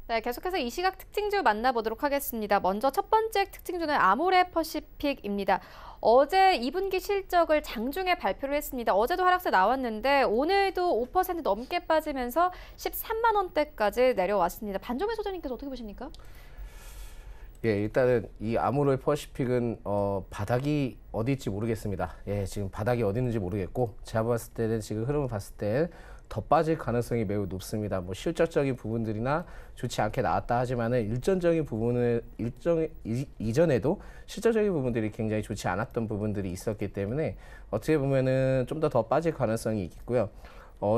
네, 계속해서 이 시각 특징주 만나보도록 하겠습니다. 먼저 첫 번째 특징주는 아모레퍼시픽입니다. 어제 2분기 실적을 장중에 발표를 했습니다. 어제도 하락세 나왔는데 오늘도 5% 넘게 빠지면서 13만 원대까지 내려왔습니다. 반정혜 소장님께서 어떻게 보십니까? 예, 일단은 이 아모레퍼시픽은 바닥이 어디 있지 모르겠습니다. 예, 지금 바닥이 어디 있는지 모르겠고 제가 봤을 때는 지금 흐름을 봤을 때 더 빠질 가능성이 매우 높습니다. 뭐 실적적인 부분들이나 좋지 않게 나왔다 하지만은 일전적인 부분을 이전에도 실적적인 부분들이 굉장히 좋지 않았던 부분들이 있었기 때문에 어떻게 보면은 좀 더 빠질 가능성이 있겠고요.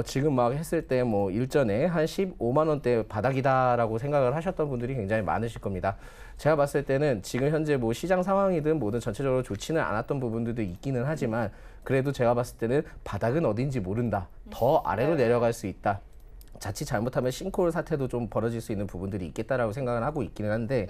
지금 막 했을 때 뭐 일전에 한 15만 원대 바닥이다라고 생각을 하셨던 분들이 굉장히 많으실 겁니다. 제가 봤을 때는 지금 현재 뭐 시장 상황이든 뭐든 전체적으로 좋지는 않았던 부분들도 있기는 하지만 그래도 제가 봤을 때는 바닥은 어딘지 모른다. 더 아래로 내려갈 수 있다. 자칫 잘못하면 싱크홀 사태도 좀 벌어질 수 있는 부분들이 있겠다라고 생각을 하고 있기는 한데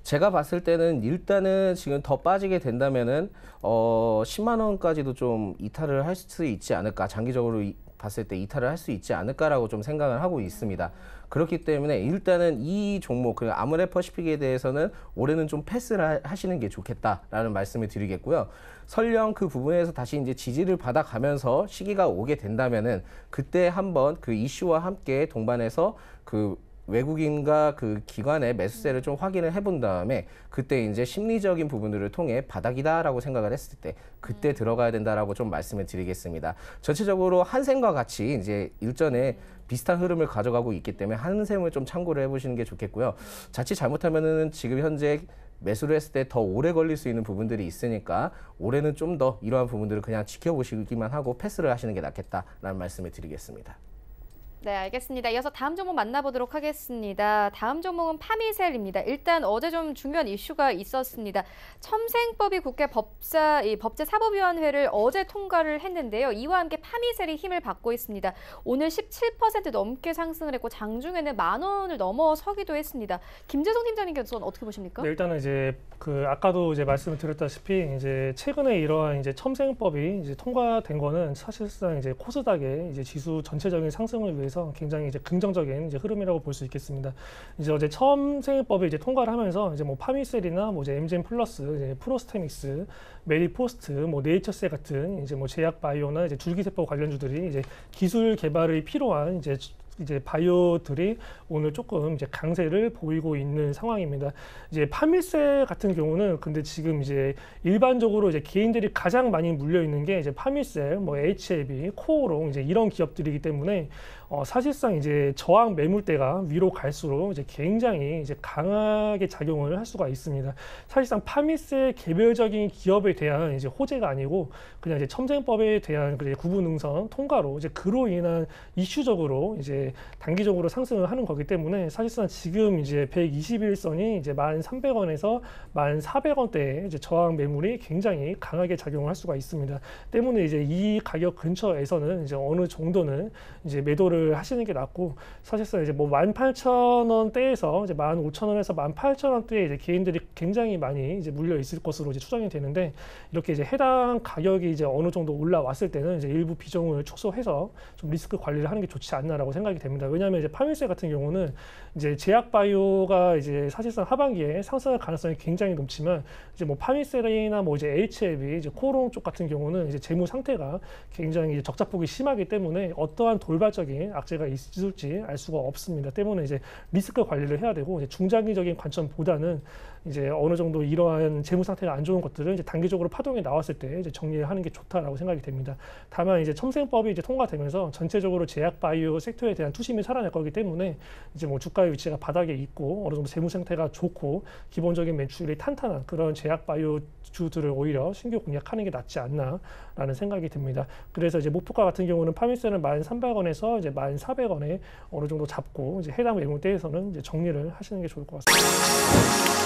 제가 봤을 때는 일단은 지금 더 빠지게 된다면은 10만 원까지도 좀 이탈을 할 수 있지 않을까. 장기적으로 봤을 때 이탈을 할 수 있지 않을까라고 좀 생각을 하고 있습니다. 그렇기 때문에 일단은 이 종목, 그 아모레퍼시픽에 대해서는 올해는 좀 패스를 하시는 게 좋겠다라는 말씀을 드리겠고요. 설령 그 부분에서 다시 이제 지지를 받아가면서 시기가 오게 된다면은 그때 한번 그 이슈와 함께 동반해서 그 외국인과 그 기관의 매수세를 좀 확인을 해본 다음에 그때 이제 심리적인 부분들을 통해 바닥이다라고 생각을 했을 때 그때 들어가야 된다라고 좀 말씀을 드리겠습니다. 전체적으로 한샘과 같이 이제 일전에 비슷한 흐름을 가져가고 있기 때문에 한샘을 좀 참고를 해보시는 게 좋겠고요. 자칫 잘못하면은 지금 현재 매수를 했을 때 더 오래 걸릴 수 있는 부분들이 있으니까 올해는 좀 더 이러한 부분들을 그냥 지켜보시기만 하고 패스를 하시는 게 낫겠다라는 말씀을 드리겠습니다. 네, 알겠습니다. 이어서 다음 종목 만나보도록 하겠습니다. 다음 종목은 파미셀입니다. 일단 어제 좀 중요한 이슈가 있었습니다. 첨생법이 국회 법제사법위원회를 어제 통과를 했는데요. 이와 함께 파미셀이 힘을 받고 있습니다. 오늘 17% 넘게 상승을 했고 장중에는 10,000원을 넘어서기도 했습니다. 김재성 팀장님께서는 어떻게 보십니까? 네, 일단은 이제 아까도 이제 말씀을 드렸다시피 이제 최근에 이러한 이제 첨생법이 이제 통과된 거는 사실상 이제 코스닥의 이제 지수 전체적인 상승을 위해서 굉장히 이제 긍정적인 이제 흐름이라고 볼 수 있겠습니다. 이제 어제 첨생법이 이제 통과를 하면서 이제 뭐 파미셀이나 뭐 이제 엠젠 플러스, 이제 프로스테믹스, 메디포스트, 뭐 네이처셀 같은 이제 뭐 제약 바이오나 이제 줄기세포 관련주들이 이제 기술 개발이 필요한 이제 바이오들이 오늘 조금 이제 강세를 보이고 있는 상황입니다. 이제 파밀셀 같은 경우는 근데 지금 이제 일반적으로 이제 개인들이 가장 많이 물려 있는 게 이제 파밀셀, 뭐 HLB, 코오롱 이제 이런 기업들이기 때문에 사실상 이제 저항 매물대가 위로 갈수록 이제 굉장히 이제 강하게 작용을 할 수가 있습니다. 사실상 파밀셀 개별적인 기업에 대한 이제 호재가 아니고 그냥 이제 첨생법에 대한 구분응선 통과로 이제 그로 인한 이슈적으로 이제 단기적으로 상승을 하는 거기 때문에 사실상 지금 이제 121선이 이제 1,300원에서 1,400원대의 이제 저항 매물이 굉장히 강하게 작용을 할 수가 있습니다. 때문에 이제 이 가격 근처에서는 이제 어느 정도는 이제 매도를 하시는 게 낫고 사실상 이제 뭐 18,000원대에서 이제 15,000원에서 18,000원대에 이제 개인들이 굉장히 많이 이제 물려 있을 것으로 이제 추정이 되는데 이렇게 이제 해당 가격이 이제 어느 정도 올라왔을 때는 이제 일부 비중을 축소해서 좀 리스크 관리를 하는 게 좋지 않나라고 생각이 됩니다. 왜냐하면 이제 파밀셀 같은 경우는 이제 제약 바이오가 이제 사실상 하반기에 상승할 가능성이 굉장히 높지만 이제 뭐 파밀셀이나 뭐 이제 HLB, 이제 코오롱 쪽 같은 경우는 이제 재무 상태가 굉장히 이제 적자폭이 심하기 때문에 어떠한 돌발적인 악재가 있을지 알 수가 없습니다. 때문에 이제 리스크 관리를 해야 되고 이제 중장기적인 관점보다는 이제 어느 정도 이러한 재무 상태가 안 좋은 것들은 이제 단기적으로 파동이 나왔을 때 이제 정리를 하는 게 좋다라고 생각이 됩니다. 다만 이제 첨생법이 이제 통과되면서 전체적으로 제약 바이오 섹터에 대한 투심이 살아날 거기 때문에 이제 뭐 주가의 위치가 바닥에 있고 어느 정도 재무 상태가 좋고 기본적인 매출이 탄탄한 그런 제약 바이오 주들을 오히려 신규 공략하는 게 낫지 않나라는 생각이 듭니다. 그래서 이제 목표가 같은 경우는 파밀셀은 1,300원에서 이제 1,400원에 어느 정도 잡고 이제 해당 매물대에서는 이제 정리를 하시는 게 좋을 것 같습니다.